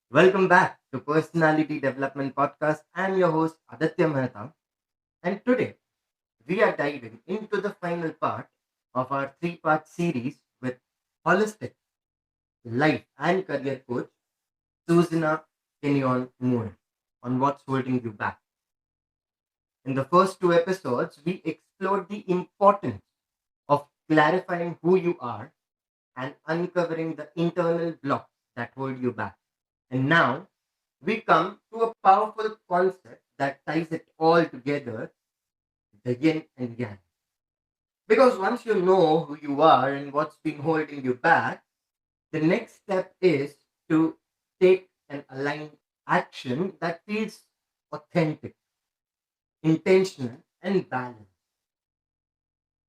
Welcome back to Personality Development Podcast. I'm your host Aditya Mehta, and today we are diving into the final part of our three-part series with holistic life and career coach Susanna Kenyon Moore on what's holding you back. In the first two episodes, we explored the importance of clarifying who you are and uncovering the internal blocks that hold you back. And now we come to a powerful concept that ties it all together, the yin and yang. Because once you know who you are and what's been holding you back, the next step is to take an aligned action that feels authentic, intentional, and balanced.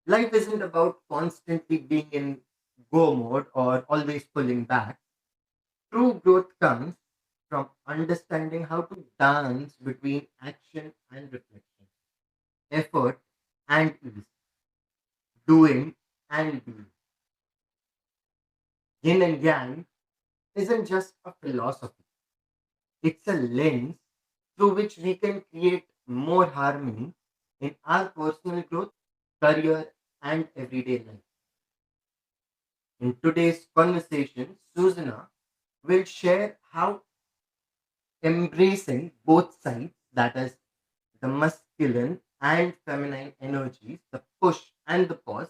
Life isn't about constantly being in go mode or always pulling back. True growth comes from understanding how to dance between action and reflection, effort and ease, doing and being. Yin and Yang isn't just a philosophy, it's a lens through which we can create more harmony in our personal growth, career, and everyday life. In today's conversation, Susanna will share how embracing both sides, that is, the masculine and feminine energies, the push and the pause,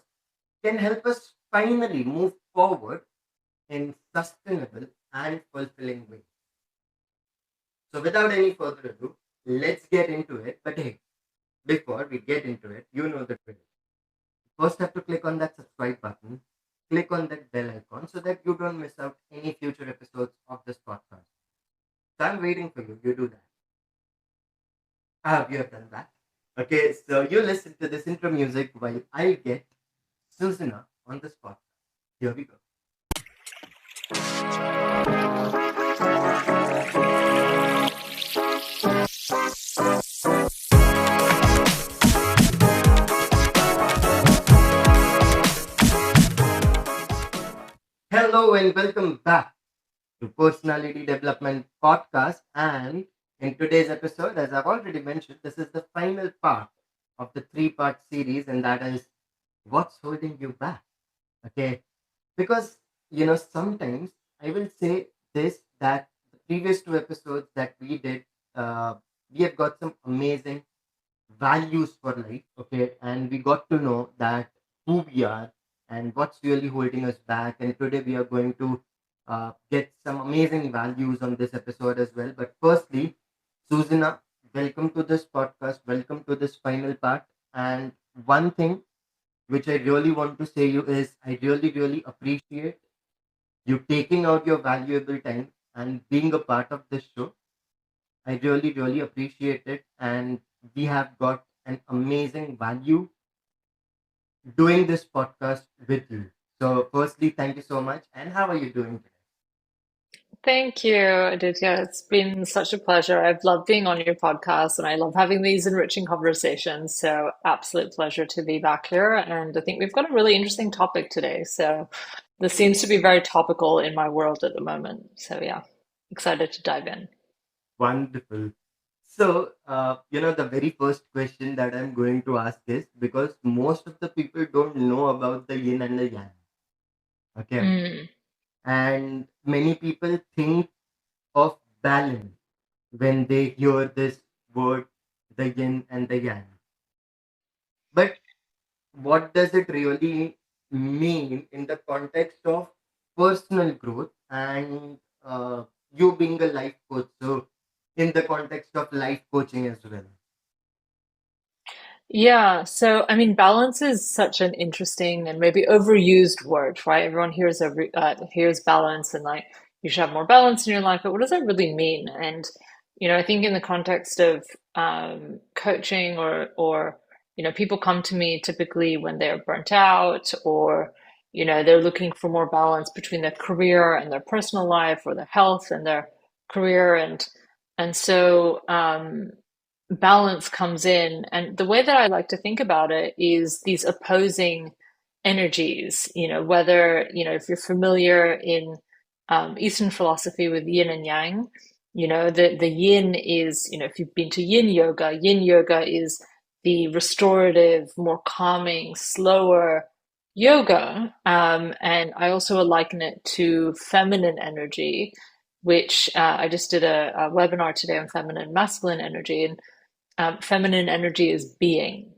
can help us finally move forward in sustainable and fulfilling ways. So, without any further ado, let's get into it. But hey, before we get into it, you know the drill. First, have to click on that subscribe button, click on that bell icon so that you don't miss out any future episodes of this podcast. So, I'm waiting for you. You do that. I hope you have done that. Okay, so you listen to this intro music while I get Susanna on the spot. Here we go. Hello and welcome back to Personality Development Podcast. And in today's episode, as I've already mentioned, this is the final part of the three-part series, and that is what's holding you back. Okay, because sometimes I will say this that the previous two episodes that we did, we have got some amazing values for life. Okay, and we got to know that who we are and what's really holding us back. And today we are going to get some amazing values on this episode as well. But firstly, Susanna, welcome to this podcast. Welcome to this final part. And one thing which I really want to say you is I really, really appreciate you taking out your valuable time and being a part of this show. I really, really appreciate it. And we have got an amazing value doing this podcast with you. So, firstly, thank you so much. And how are you doing today? Thank you, Aditya. It's been such a pleasure. I've loved being on your podcast and I love having these enriching conversations. So, absolute pleasure to be back here. And I think we've got a really interesting topic today. So, this seems to be very topical in my world at the moment. So, yeah, excited to dive in. Wonderful. So, the very first question that I'm going to ask is because most of the people don't know about the yin and the yang. Okay. Mm. And many people think of balance when they hear this word, the yin and the yang. But what does it really mean in the context of personal growth and you being a life coach? So, in the context of life coaching as well. Yeah, so I mean, balance is such an interesting and maybe overused word, right? Everyone hears balance and like you should have more balance in your life, but what does that really mean? And I think in the context of coaching or people come to me typically when they're burnt out or they're looking for more balance between their career and their personal life or their health and their career and so balance comes in. And the way that I like to think about it is these opposing energies, whether, if you're familiar in Eastern philosophy with yin and yang. The yin is, if you've been to yin yoga is the restorative, more calming, slower yoga. And I also liken it to feminine energy, which I just did a webinar today on feminine and masculine energy. And feminine energy is being.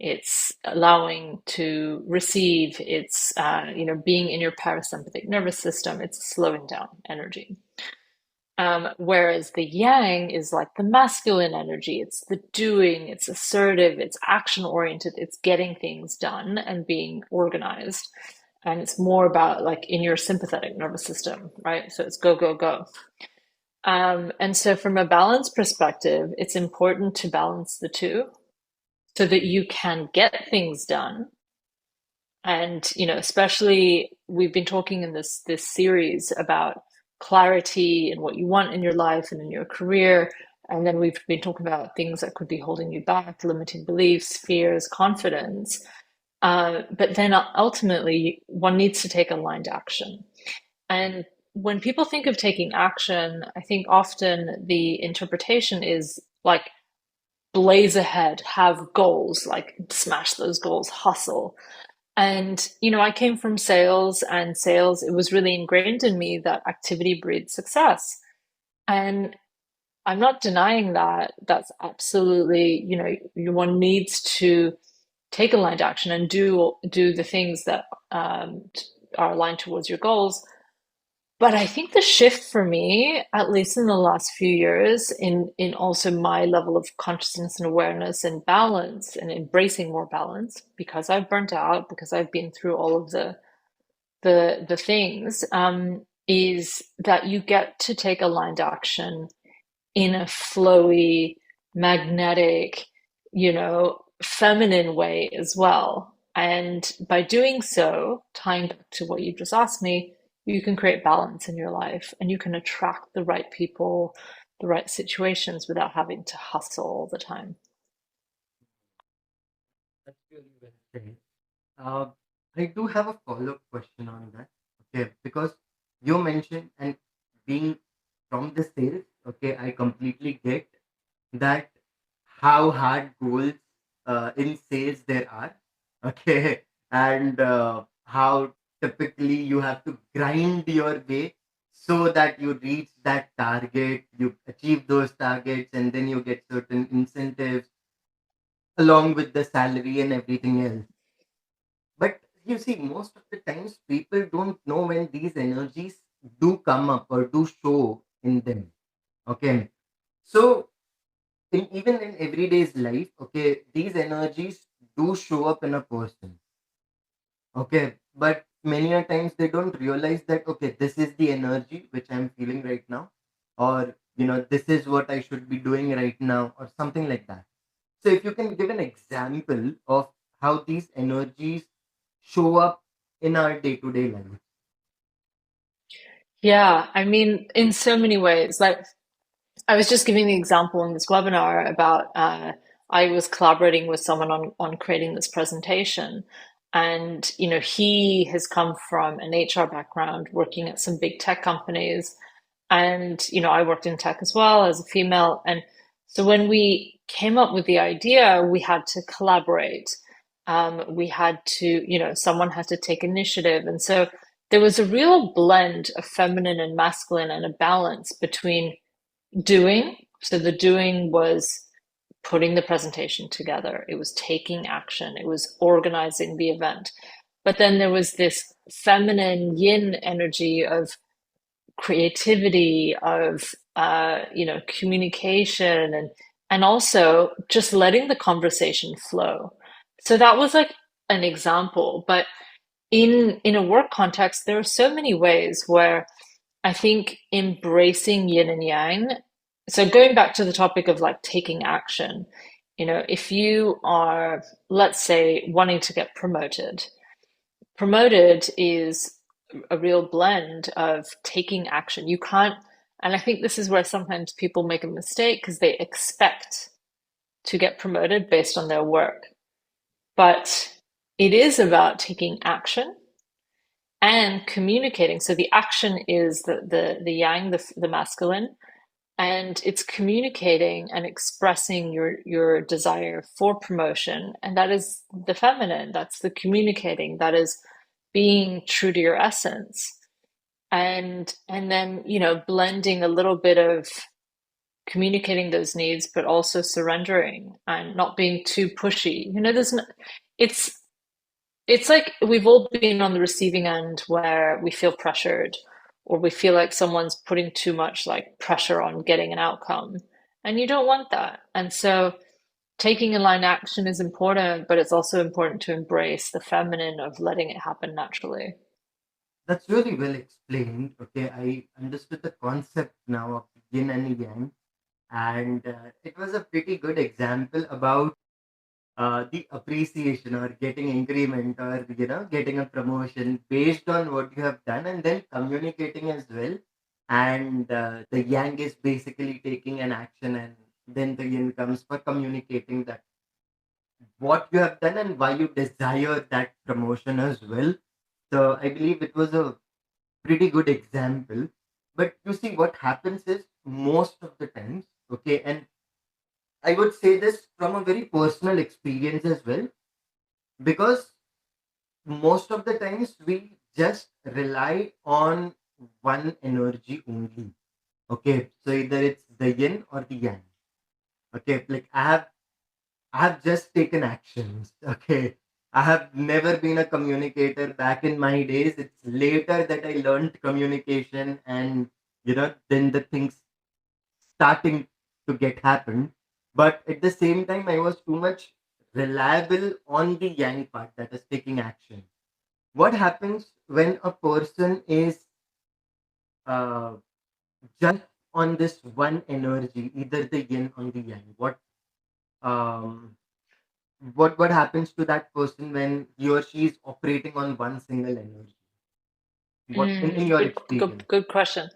It's allowing to receive. It's being in your parasympathetic nervous system. It's slowing down energy. Whereas the yang is like the masculine energy. It's the doing. It's assertive. It's action oriented. It's getting things done and being organized. And it's more about like in your sympathetic nervous system, right? So it's go, go, go. And so from a balance perspective, it's important to balance the two so that you can get things done. And, especially we've been talking in this series about clarity and what you want in your life and in your career. And then we've been talking about things that could be holding you back, limiting beliefs, fears, confidence. But then ultimately, one needs to take aligned action. And when people think of taking action, I think often the interpretation is like blaze ahead, have goals, like smash those goals, hustle. And, I came from sales, and sales, it was really ingrained in me that activity breeds success. And I'm not denying that. That's absolutely, one needs to take aligned action and do the things that are aligned towards your goals. But I think the shift for me, at least in the last few years, in also my level of consciousness and awareness and balance and embracing more balance, because I've burnt out, because I've been through all of the things, is that you get to take aligned action in a flowy, magnetic, feminine way as well. And by doing so, tying back to what you just asked me, you can create balance in your life and you can attract the right people, the right situations without having to hustle all the time. That's really well said. Uh, I do have a follow-up question on that. Okay, because you mentioned and being from the sales, okay, I completely get that how hard goals in sales there are, okay, and how typically you have to grind your way so that you reach that target, you achieve those targets, and then you get certain incentives along with the salary and everything else. But you see, most of the times people don't know when these energies do come up or do show in them. Okay. So even in everyday's life, okay, these energies do show up in a person. Okay. But many a times they don't realize that okay, this is the energy which I'm feeling right now, or this is what I should be doing right now, or something like that. So if you can give an example of how these energies show up in our day-to-day life. Yeah, I mean, in so many ways. Like I was just giving the example in this webinar about I was collaborating with someone on creating this presentation. And, he has come from an HR background working at some big tech companies. And, I worked in tech as well as a female. And so when we came up with the idea, we had to collaborate. We had to, someone had to take initiative. And so there was a real blend of feminine and masculine and a balance between doing. So the doing was putting the presentation together, it was taking action, it was organizing the event. But then there was this feminine yin energy of creativity, of communication, and also just letting the conversation flow. So that was like an example. But in a work context, there are so many ways where I think embracing yin and yang. So going back to the topic of like taking action, if you are, let's say, wanting to get promoted, promoted is a real blend of taking action. You can't, and I think this is where sometimes people make a mistake because they expect to get promoted based on their work. But it is about taking action and communicating. So the action is the yang, the masculine, and it's communicating and expressing your desire for promotion, and that is the feminine. That's the communicating. That is being true to your essence, and then blending a little bit of communicating those needs, but also surrendering and not being too pushy. There's no, it's it's like we've all been on the receiving end where we feel pressured or we feel like someone's putting too much like pressure on getting an outcome. And you don't want that. And so taking aligned action is important, but it's also important to embrace the feminine of letting it happen naturally. That's really well explained. Okay, I understood the concept now of yin and yang, and it was a pretty good example about the appreciation or getting increment or getting a promotion based on what you have done, and then communicating as well. And the yang is basically taking an action, and then the yin comes for communicating that what you have done and why you desire that promotion as well. So I believe it was a pretty good example. But you see, what happens is most of the times, okay, and I would say this from a very personal experience as well, because most of the times we just rely on one energy only. Okay, so either it's the yin or the yang. Okay, like I have just taken actions. Okay, I have never been a communicator back in my days. It's later that I learned communication, and then the things starting to get happen. But at the same time, I was too much reliable on the yang part, that is taking action. What happens when a person is uh, just on this one energy, either the yin or the yang? Um, what happens to that person when he or she is operating on one single energy? What in your Good, good, experience? good question.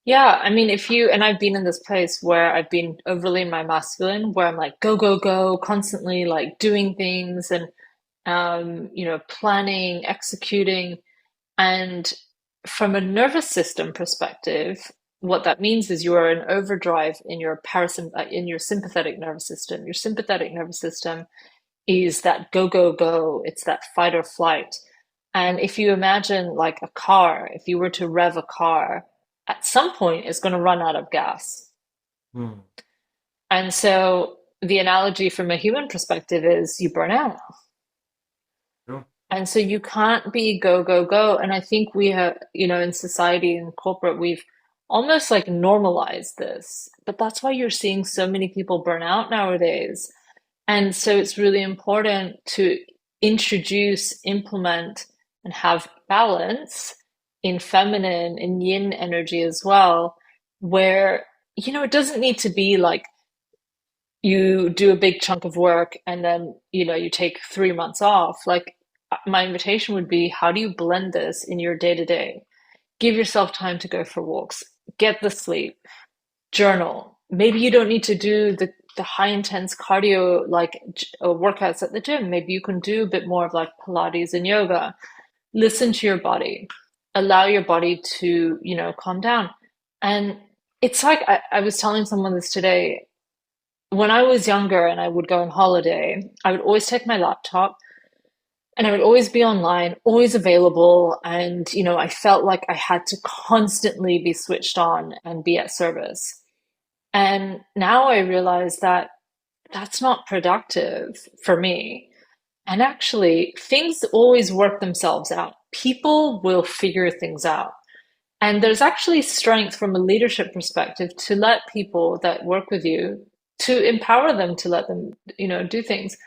Yeah, I mean, if you, and I've been in this place where I've been overly in my masculine, where I'm like, go, go, go, constantly like doing things and, planning, executing. And from a nervous system perspective, what that means is you are in overdrive in your in your sympathetic nervous system. Your sympathetic nervous system is that go, go, go. It's that fight or flight. And if you imagine like a car, if you were to rev a car, at some point it's going to run out of gas. Hmm. And so the analogy from a human perspective is you burn out. True. And so you can't be go, go, go. And I think we have, in society and corporate, we've almost like normalized this. But that's why you're seeing so many people burn out nowadays. And so it's really important to introduce, implement, and have balance in feminine and yin energy as well, where, it doesn't need to be like you do a big chunk of work and then, you take 3 months off. Like my invitation would be, how do you blend this in your day to day? Give yourself time to go for walks, get the sleep, journal. Maybe you don't need to do the high intense cardio like workouts at the gym. Maybe you can do a bit more of like Pilates and yoga. Listen to your body. Allow your body to, calm down. And it's like I was telling someone this today. When I was younger and I would go on holiday, I would always take my laptop and I would always be online, always available. And, I felt like I had to constantly be switched on and be at service. And now I realize that that's not productive for me. And actually, things always work themselves out. People will figure things out. And there's actually strength from a leadership perspective to let people that work with you, to empower them to let them, do things.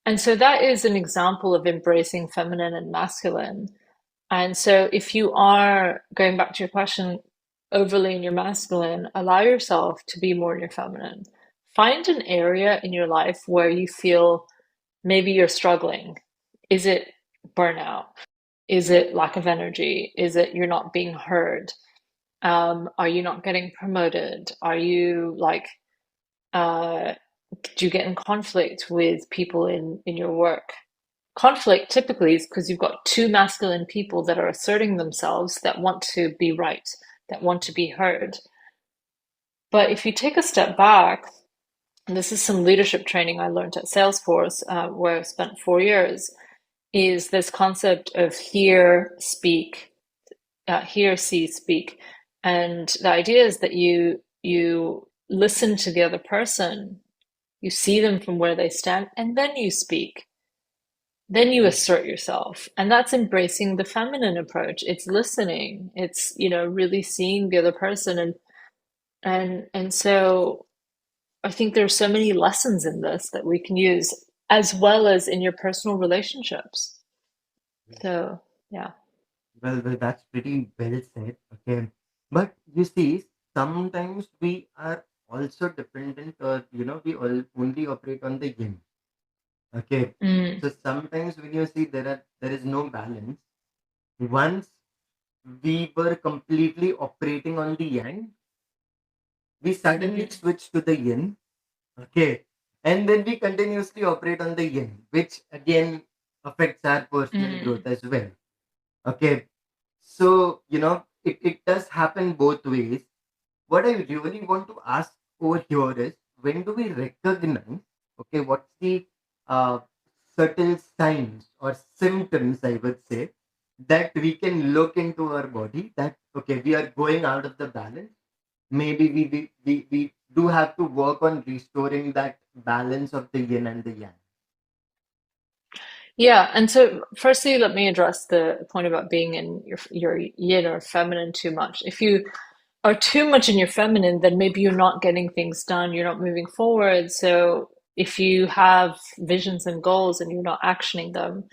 And so that is an example of embracing feminine and masculine. And so if you are going back to your question, overly in your masculine, allow yourself to be more in your feminine. Find an area in your life where you feel maybe you're struggling. Is it burnout? Is it lack of energy? Is it you're not being heard? Are you not getting promoted? Are you like, uh, do you get in conflict with people in your work? conflict typically is because you've got two masculine people that are asserting themselves, that want to be right, that want to be heard. But if you take a step back, and this is some leadership training I learned at Salesforce, where I spent 4 years, is this concept of hear, see, speak. And the idea is that you listen to the other person, you see them from where they stand, and then you speak. Then you assert yourself. And that's embracing the feminine approach. It's listening. It's, really seeing the other person, and so I think there's so many lessons in this that we can use as well as in your personal relationships. So, yeah. Well, that's pretty well said. Okay. But you see, sometimes we are also dependent, or, we all only operate on the yin. Okay. Mm, So sometimes when you see there is no balance, once we were completely operating on the yang, we suddenly mm, switch to the yin. Okay. And then we continuously operate on the yin, which again affects our personal growth mm. as well. Okay. So, it does happen both ways. What I really want to ask over here is, when do we recognize, okay, what's the uh, subtle signs or symptoms, I would say, that we can look into our body that, okay, we are going out of the balance. Maybe we do have to work on restoring that balance of the yin and the yang. Yeah, and so firstly, let me address the point about being in your yin or feminine too much. If you are too much in your feminine, then maybe you're not getting things done, you're not moving forward. So if you have visions and goals and you're not actioning them,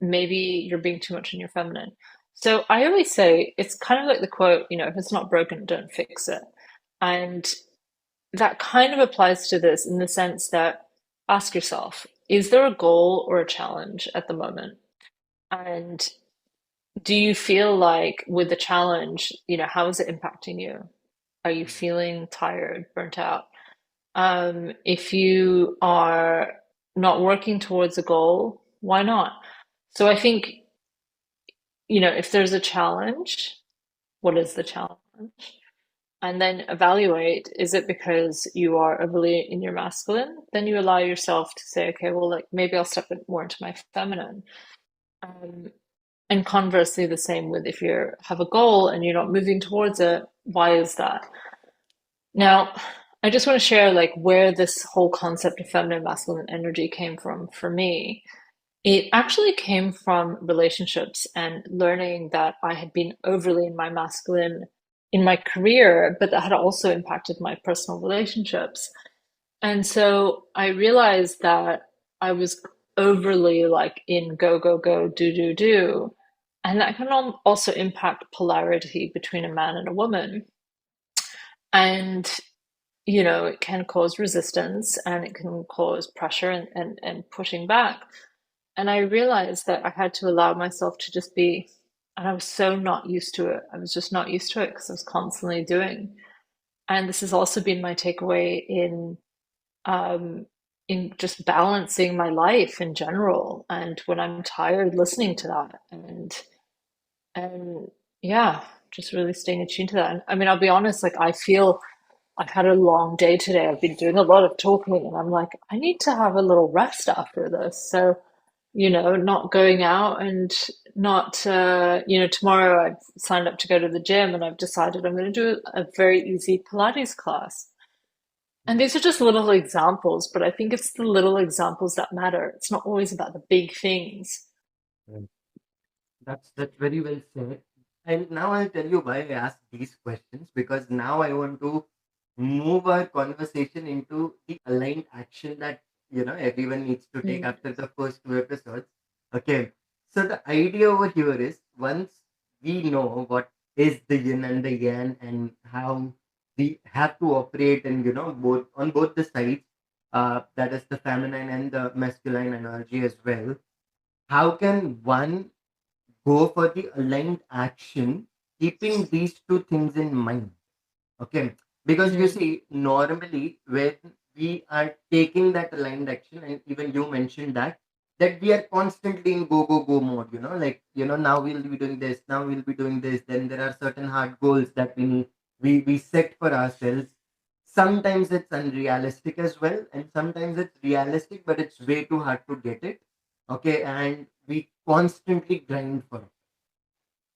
maybe you're being too much in your feminine. So I always say it's kind of like the quote, if it's not broken, don't fix it. And that kind of applies to this in the sense that ask yourself, is there a goal or a challenge at the moment? And do you feel like with the challenge, how is it impacting you? Are you feeling tired, burnt out? If you are not working towards a goal, why not? So I think, if there's a challenge, what is the challenge? And then evaluate, is it because you are overly in your masculine? Then you allow yourself to say, okay, well, like maybe I'll step more into my feminine. Um, and conversely, the same with if you have a goal and you're not moving towards it, why is that? Now, I just want to share like where this whole concept of feminine masculine energy came from for me. It actually came from relationships and learning that I had been overly in my masculine in my career, but that had also impacted my personal relationships. And so I realized that I was overly like in go, go, go, do, do, do. And that can also impact polarity between a man and a woman. And, it can cause resistance and it can cause pressure and pushing back. And I realized that I had to allow myself to just be, and I was so not used to it. I was just not used to it because I was constantly doing. And this has also been my takeaway um, in just balancing my life in general. And when I'm tired, listening to that, and yeah, just really staying attuned to that. And I mean, I'll be honest, like I feel I've had a long day today. I've been doing a lot of talking, and I'm like, I need to have a little rest after this. So, not going out and not, tomorrow I've signed up to go to the gym and I've decided I'm going to do a very easy Pilates class. And these are just little examples, but I think it's the little examples that matter. It's not always about the big things. Right. That's very well said. And now I'll tell you why I ask these questions, because now I want to move our conversation into the aligned action that everyone needs to take Mm, after the first two episodes. Okay. So the idea over here is, once we know what is the yin and the yang and how we have to operate, and both on both the sides, that is the feminine and the masculine energy as well. How can one go for the aligned action, keeping these two things in mind? Okay. Because you mm, see, normally when we are taking that aligned action, and even you mentioned that that we are constantly in go go go mode, like, now we'll be doing this, now we'll be doing this, then there are certain hard goals that we set for ourselves. Sometimes it's unrealistic as well, and sometimes it's realistic, but it's way too hard to get it. Okay, and we constantly grind for it.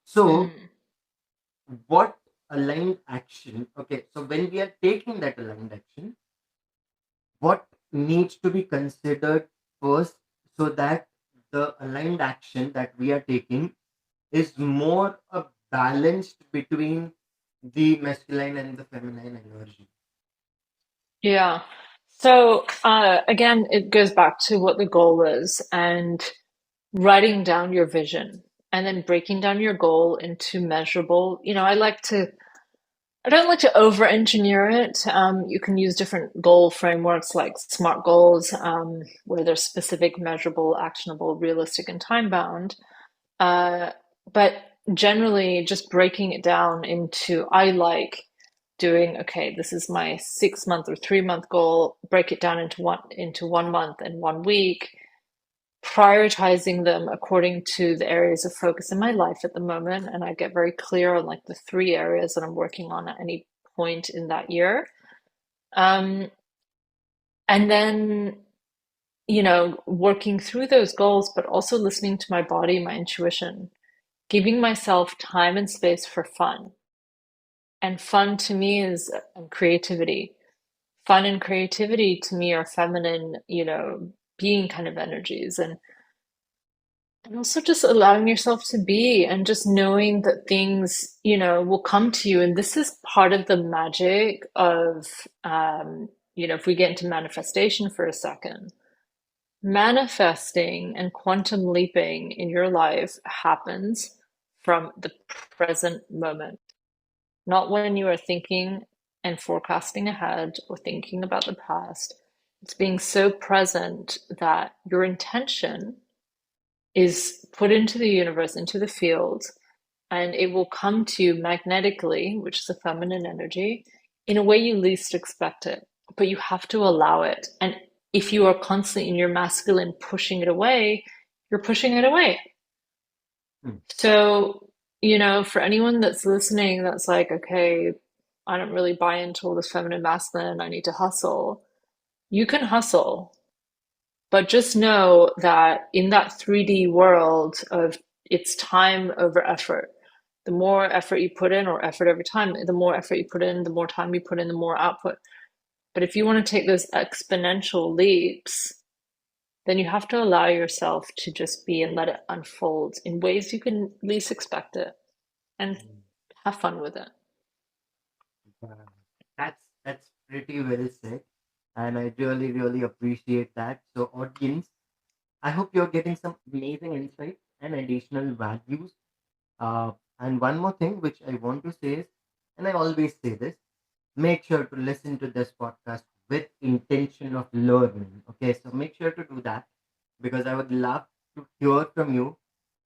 So Mm. what aligned action, okay, so when we are taking that aligned action, what needs to be considered first, so that the aligned action that we are taking is more a balanced between the masculine and the feminine energy. Yeah. So again, it goes back to what the goal is and writing down your vision and then breaking down your goal into measurable. I don't like to over engineer it. You can use different goal frameworks like SMART goals, where they're specific, measurable, actionable, realistic, and time bound. Uh, but generally, just breaking it down into, I like doing, okay, this is my 6 month or 3 month goal, break it down into 1 month and 1 week, prioritizing them according to the areas of focus in my life at the moment. And I get very clear on like the 3 areas that I'm working on at any point in that year. Um, and then, working through those goals, but also listening to my body, my intuition, giving myself time and space for fun. And fun to me is creativity. Fun and creativity to me are feminine, being kind of energies. And also just allowing yourself to be and just knowing that things, will come to you. And this is part of the magic of, if we get into manifestation for a second, manifesting and quantum leaping in your life happens from the present moment, not when you are thinking and forecasting ahead or thinking about the past. It's being so present that your intention is put into the universe, into the field, and it will come to you magnetically, which is a feminine energy, in a way you least expect it. But you have to allow it. And if you are constantly in your masculine pushing it away, you're pushing it away. Hmm. So, for anyone that's listening that's like, okay, I don't really buy into all this feminine masculine, I need to hustle. You can hustle, but just know that in that 3D world of it's time over effort. The more effort you put in, or effort over time, the more effort you put in, the more time you put in, the more output. But if you want to take those exponential leaps, then you have to allow yourself to just be and let it unfold in ways you can least expect it and have fun with it. Uh, that's pretty well said, and I really really appreciate that. So, audience, I hope you're getting some amazing insights and additional values. And one more thing which I want to say is, and I always say this, make sure to listen to this podcast with intention of learning. Okay, so make sure to do that, because I would love to hear from you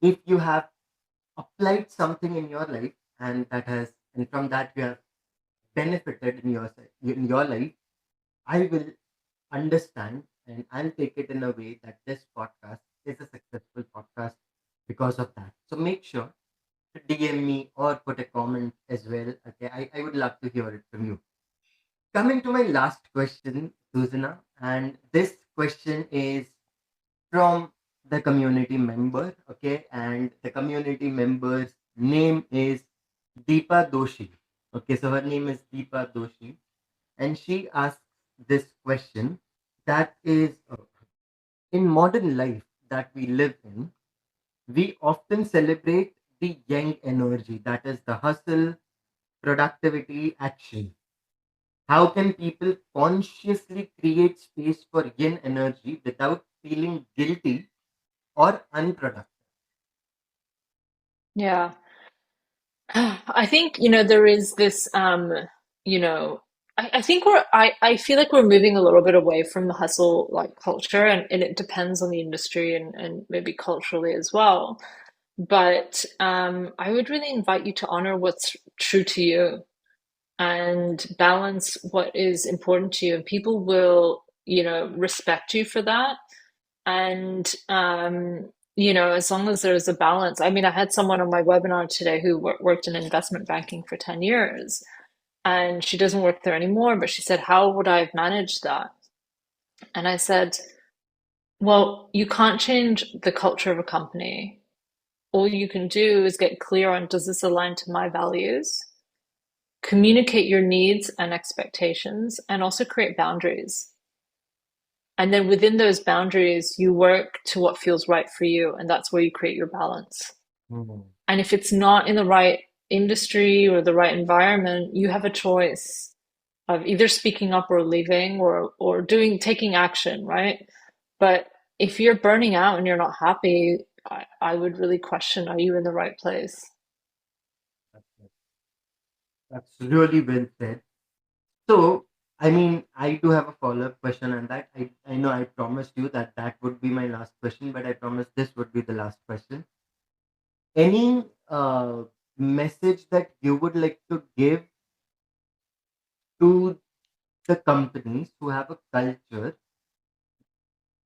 if you have applied something in your life, and from that you have benefited in your life. I will understand, and I'll take it in a way that this podcast is a successful podcast because of that. So make sure to DM me or put a comment as well. Okay, I would love to hear it from you. Coming to my last question, Susanna, and this question is from the community member. Okay, and the community member's name is Deepa Doshi. Okay, so her name is Deepa Doshi, and she asks this question, that is, in modern life that we live in, we often celebrate the yang energy, that is the hustle, productivity, action. How can people consciously create space for yin energy without feeling guilty or unproductive? Yeah. I think, there is this, you know, I think I feel like we're moving a little bit away from the hustle like culture, and it depends on the industry and maybe culturally as well. But I would really invite you to honor what's true to you and balance what is important to you. And people will, respect you for that. And as long as there's a balance. I mean, I had someone on my webinar today who worked in investment banking for 10 years, and she doesn't work there anymore, but she said, how would I have managed that? And I said, well, you can't change the culture of a company. All you can do is get clear on, does this align to my values? Communicate your needs and expectations, and also create boundaries. And then within those boundaries, you work to what feels right for you, and that's where you create your balance. Mhm. And if it's not in the right industry or the right environment, you have a choice of either speaking up or leaving, or taking action, right? But if you're burning out and you're not happy, I would really question, are you in the right place? That's that's really well said. So, I mean, I do have a follow-up question on that. I know I promised you that that would be my last question, but I promised this would be the last question. Any message that you would like to give to the companies who have a culture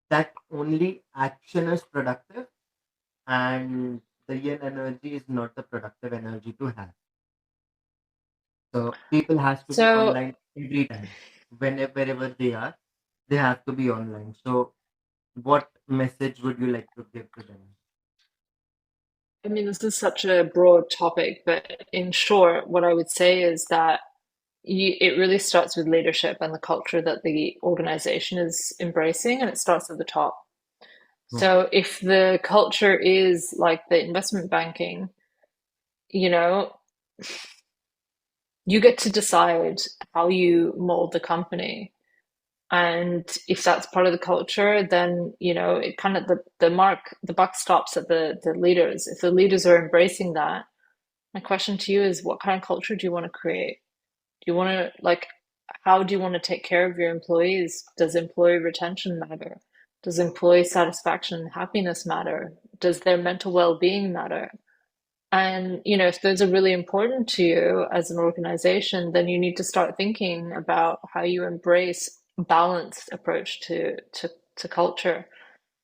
that only action is productive and the yin energy is not the productive energy to have? So people has to be So, online every time. Wherever they are, they have to be online. So what message would you like to give to them? I mean, this is such a broad topic, but in short, what I would say is that it really starts with leadership and the culture that the organization is embracing, and it starts at the top. Hmm. So if the culture is like the investment banking, you know, you get to decide how you mold the company. And if that's part of the culture, then, it kind of the buck stops at the leaders. If the leaders are embracing that, my question to you is, what kind of culture do you want to create? Do you want to, like, how do you want to take care of your employees? Does employee retention matter? Does employee satisfaction and happiness matter? Does their mental well-being matter? And, if those are really important to you as an organization, then you need to start thinking about how you embrace a balanced approach to culture.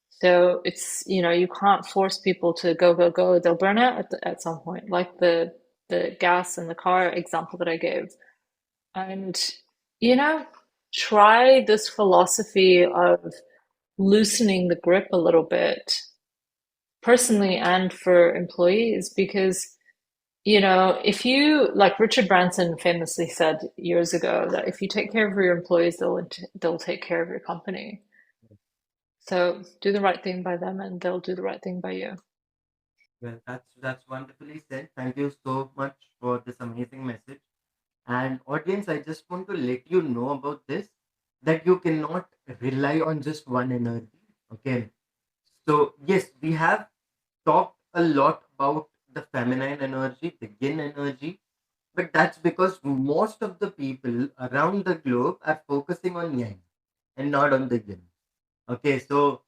So it's, you can't force people to go, go, go. They'll burn out at some point, like the gas in the car example that I gave. And, you know, try this philosophy of loosening the grip a little bit, personally and for employees, because, if you, like Richard Branson famously said years ago, that if you take care of your employees, they'll take care of your company. So do the right thing by them and they'll do the right thing by you. Well, that's wonderfully said. Thank you so much for this amazing message. And audience, I just want to let you know about this, that you cannot rely on just one energy. Okay. So yes, we have talked a lot about the feminine energy, the yin energy, but that's because most of the people around the globe are focusing on yang and not on the yin. Okay, so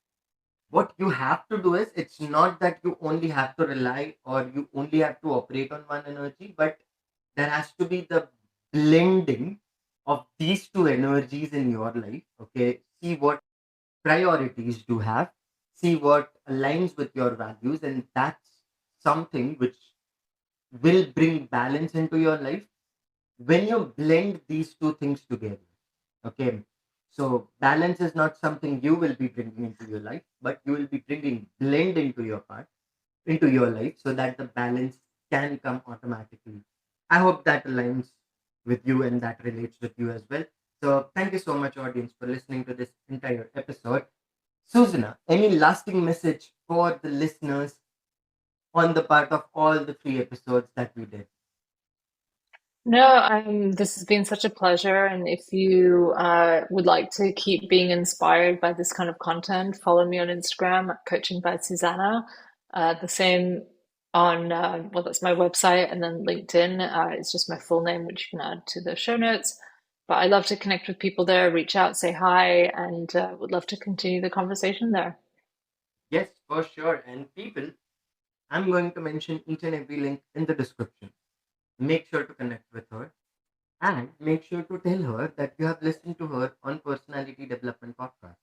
what you have to do is, it's not that you only have to rely or you only have to operate on one energy, but there has to be the blending of these two energies in your life. Okay, see what priorities you have, see what aligns with your values, and that's something which will bring balance into your life when you blend these two things together. Okay, so balance is not something you will be bringing into your life, but you will be bringing blend into your part, into your life, so that the balance can come automatically. I hope that aligns with you and that relates with you as well. So thank you so much, audience, for listening to this entire episode. Susanna, any lasting message for the listeners on the part of all the three episodes that we did? No, this has been such a pleasure. And if you would like to keep being inspired by this kind of content, follow me on Instagram at Coaching by Susanna. The same on, well, that's my website. And then LinkedIn, it's just my full name, which you can add to the show notes. But I love to connect with people there, reach out, say hi, and would love to continue the conversation there. Yes, for sure. And people, I'm going to mention each and every link in the description. Make sure to connect with her and make sure to tell her that you have listened to her on Personality Development Podcast.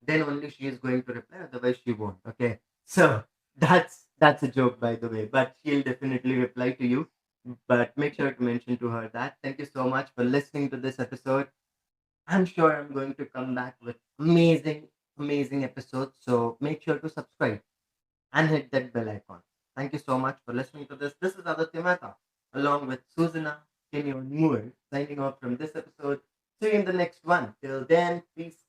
then only she is going to reply, otherwise she won't. Okay. So that's a joke, by the way, but she'll definitely reply to you. But make sure to mention to her that. Thank you so much for listening to this episode. I'm sure I'm going to come back with amazing, amazing episodes. So make sure to subscribe and hit that bell icon. Thank you so much for listening to this. This is Aditya Mehta, along with Susanna, Kenyon Moore, signing off from this episode. See you in the next one. Till then, peace